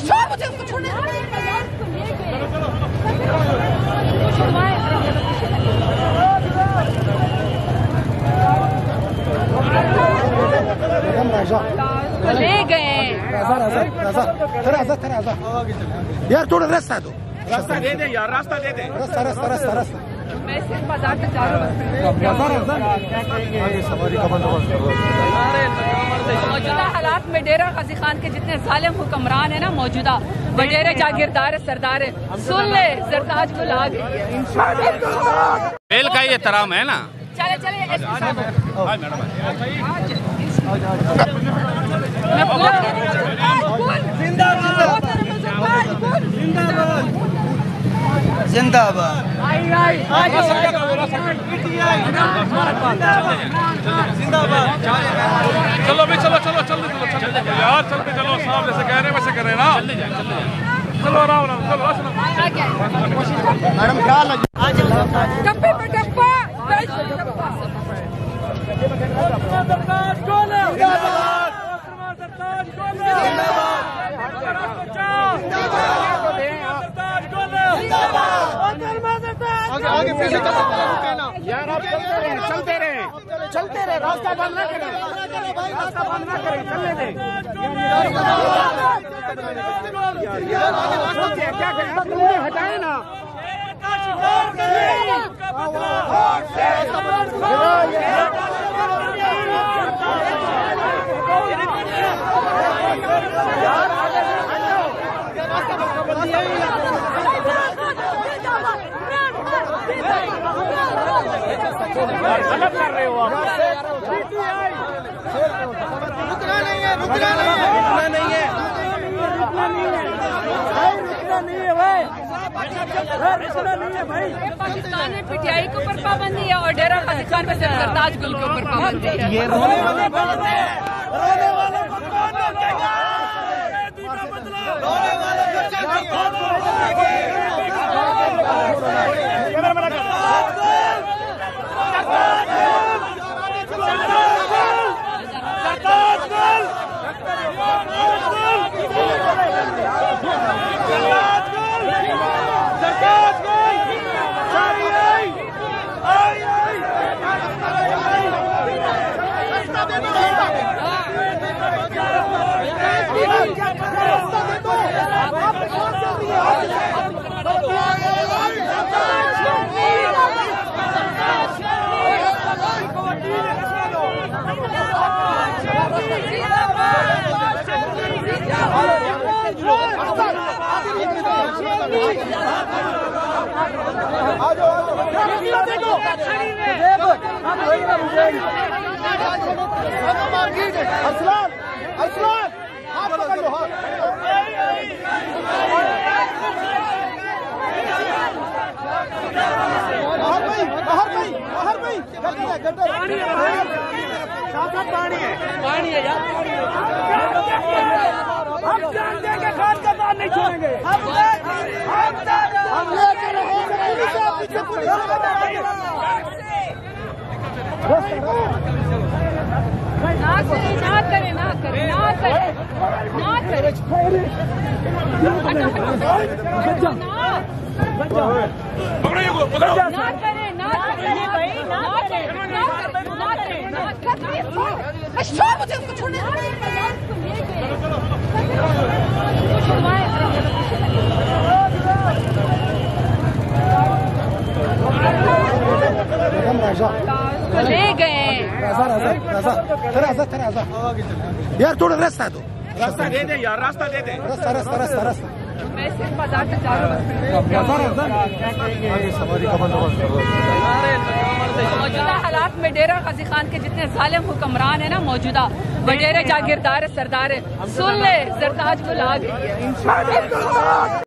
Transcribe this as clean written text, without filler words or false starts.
मुझे उसको छोड़ने ले गए यार थोड़ा रास्ता दो, रास्ता दे दे यार, रास्ता दे दे, रास्ता रास्ता रास्ता रास्ता। मैं सिर्फ बाजार तक जा रहा हूँ। मौजूदा हालात में डेरा गाजी खान के जितने जालिम हुक्मरान है ना, मौजूदा वडेरे जागीरदार सरदार है, सुन ले सरताज को ला गई है। बेल का ये तराम है ना। चले चले जिंदाबाद चलो भी चलो चलो चलो यार, चलते चलो, साहब जैसे कह रहे हैं वैसे कर रहे हैं ना। चलो आराम आराम, चलो मैडम क्या लगे डब्बे पे डब्बा आगे पीछे यार, आप चलते रहे, रास्ता बंद ना करें, रास्ता बंद ना करें, चलने दें। क्या करें, हटाए ना। गलत कर रहे हो आप। रुकना नहीं है भाई। पाकिस्तान में पीटीआई के ऊपर पाबंदी है और डेरा गाजी खान पे सरताज गुल के ऊपर पाबंदी है। ये रोने वाले को कौन पानी है यार, हम जान देंगे, खान का बात नहीं छोड़ेंगे। मुझे उसको छोड़ने ले गए यार थोड़ा रास्ता दो, रास्ता दे दे यार, रास्ता दे दे, रास्ता रास्ता रास्ता रास्ता। मैं सिर्फ बाजार तक जा रहा हूँ। मौजूदा हालात में डेरा गाजी खान के जितने जालिम हुक्मरान है ना, मौजूदा वडेरे जागीरदार सरदार है, सुन ले सरताज को ला गई है।